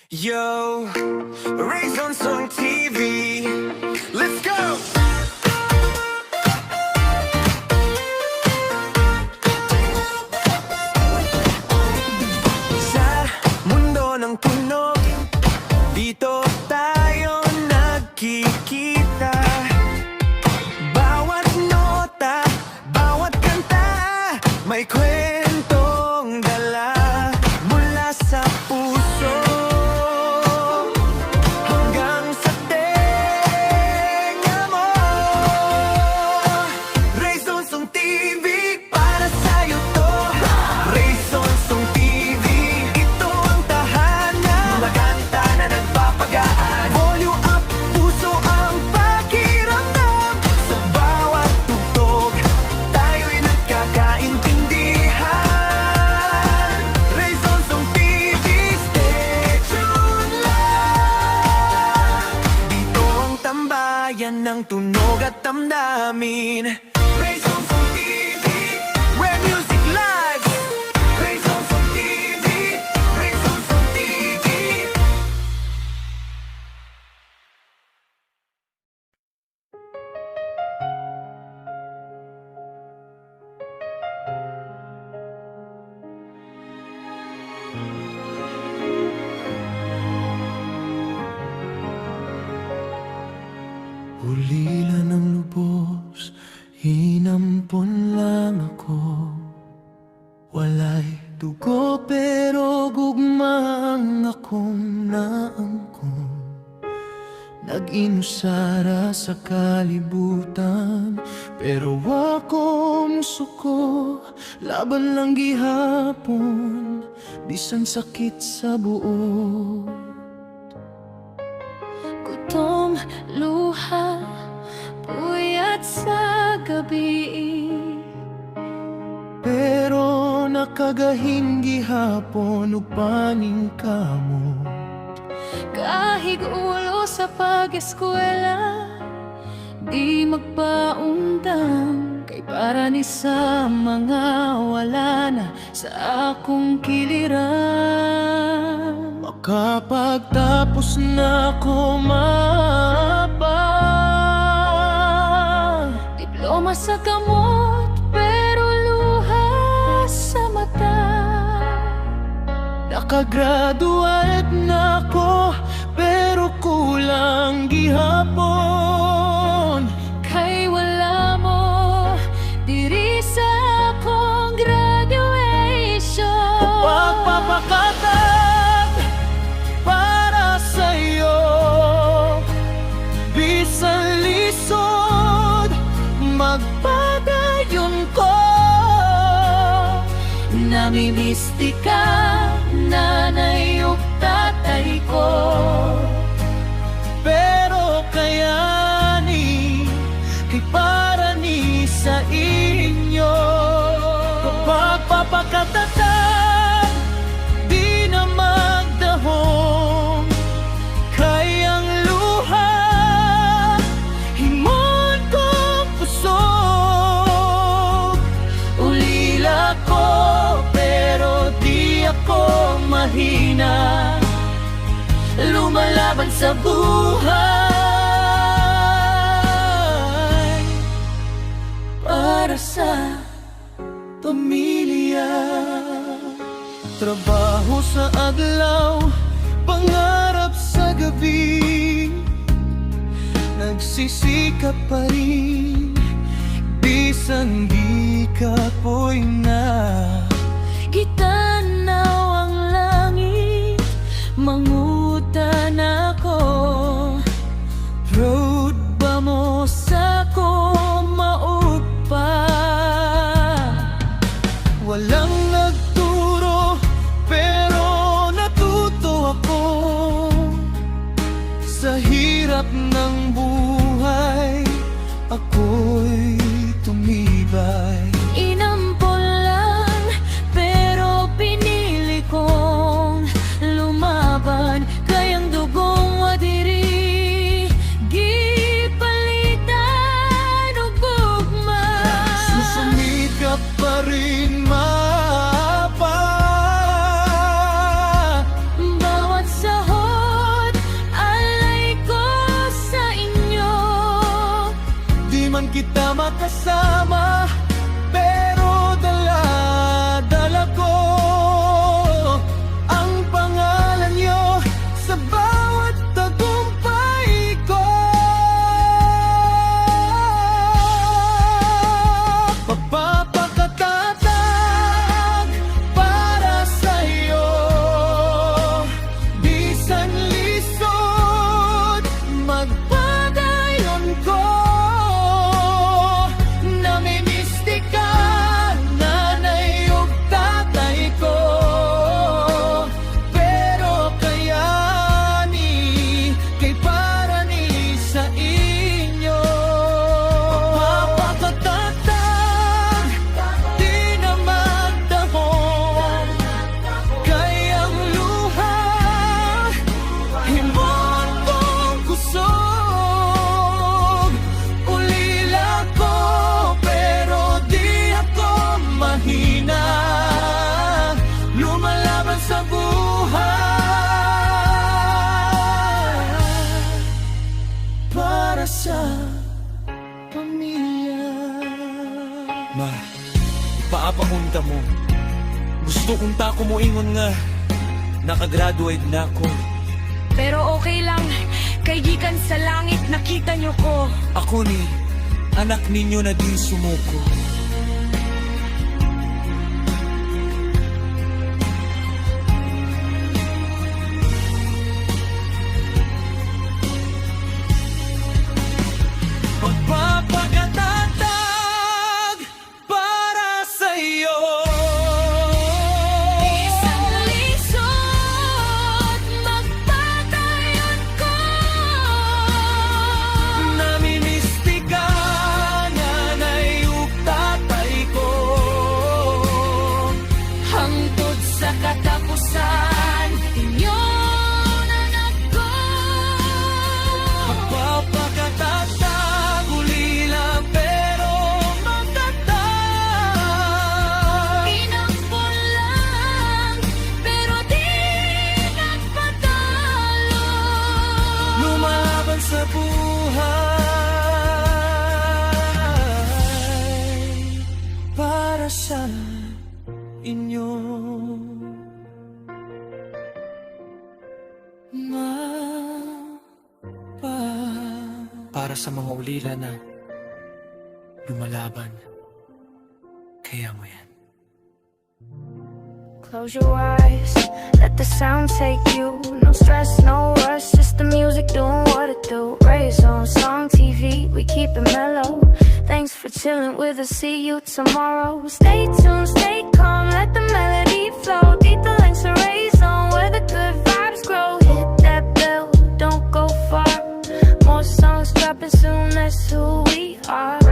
Yo, Rays on Song TV. Let's go! Sa mundo ng tunog, dito tayo nagkikita. Bawat nota, bawat kanta, may kwentong dala mula sa puso hanggang sa tenga mo. Rays on Song TV, para sa'yo to. Rays on Song TV, ito ang tahanan. Mga kanta na nagpapagaan. Volume up, puso ang pakiramdam. Sa bawat tugtog, tayo'y nagkakaintindihan. Rays on Song TV, stay tuned lang. Dito ang tambayan ng tunog at damdamin. Rays on Song TV, where music lives. Rays on Song TV, Rays on Song TV. Ulila ng lubos, hinampon lang ako. Walay dugo pero gugmang akong naangkon. Nag-inusara sa kalibutan, pero akong suko. Laban lang gihapon, bisan sakit sa buo. Gutom, luha, puyat sa gabi. Pero nakagahin gihapon upaning kamo. Kahig ulo sa pag-eskwela, di magpaundang. Kay para ni sa mga wala na sa akong kiliran. Makapagtapos na ko mapa, Diploma sa kamot, pero luha sa mata. nakagraduate na ko, pero kulang gihapon. Kay wala mo diri sa akong graduation. Pagpapakatag para sa'yo, bisan lisod, magpadayon ko. Namimistika, nanay ug tatay ko. Pero kayani, kay para ni sa inyo. Pagpapakatatag, di na magdahong. Kay ang luha, himon kong pusog. Ulila ko, pero di ako mahina. Lumalaban sa buhay para sa pamilya. Trabaho sa adlaw, pangarap sa gabi. Nagsisikap pa rin, bisan di kapoy na. Gitanaw ang langit, mangutan ako. Road ba mo sa ko maupa? Walang nagturo, pero natuto ako. Sa hirap ng buhay, ako'y tumibay. Inampon lang, pero pinili kong lumaban. Kayang dugong wadiri, gipalitan og gugma. Susumikap pa rin mapa. Bawat sahod unta ko mo ingon nga nakagraduate na ako. Pero okay lang, kay gikan sa langit nakita nyo ko. Ako ni anak ninyo na di sumuko. Magpapakatatag para sa'yo. Isang lisod, magpatayon ko. Namimistika nanay ug tatay ko. Hangtod sa katapusan, inyong anak ko. Magpapakatatag ulila pero matatag. Inampun lang, pero di nagpatalo. Lumaban sa buhay para sa inyo. Para sa mga ulila na lumalaban, kaya mo yan. Close your eyes, let the sound take you. No stress, no rush, just the music doing what it do. Raise on song TV, we keep it mellow. Thanks for chilling with us, see you tomorrow. Stay tuned, stay calm, let the melody flow. Dito lang sa Raise On, where the good vibes grow. Hit that bell, don't go far. More songs dropping soon, that's who we are.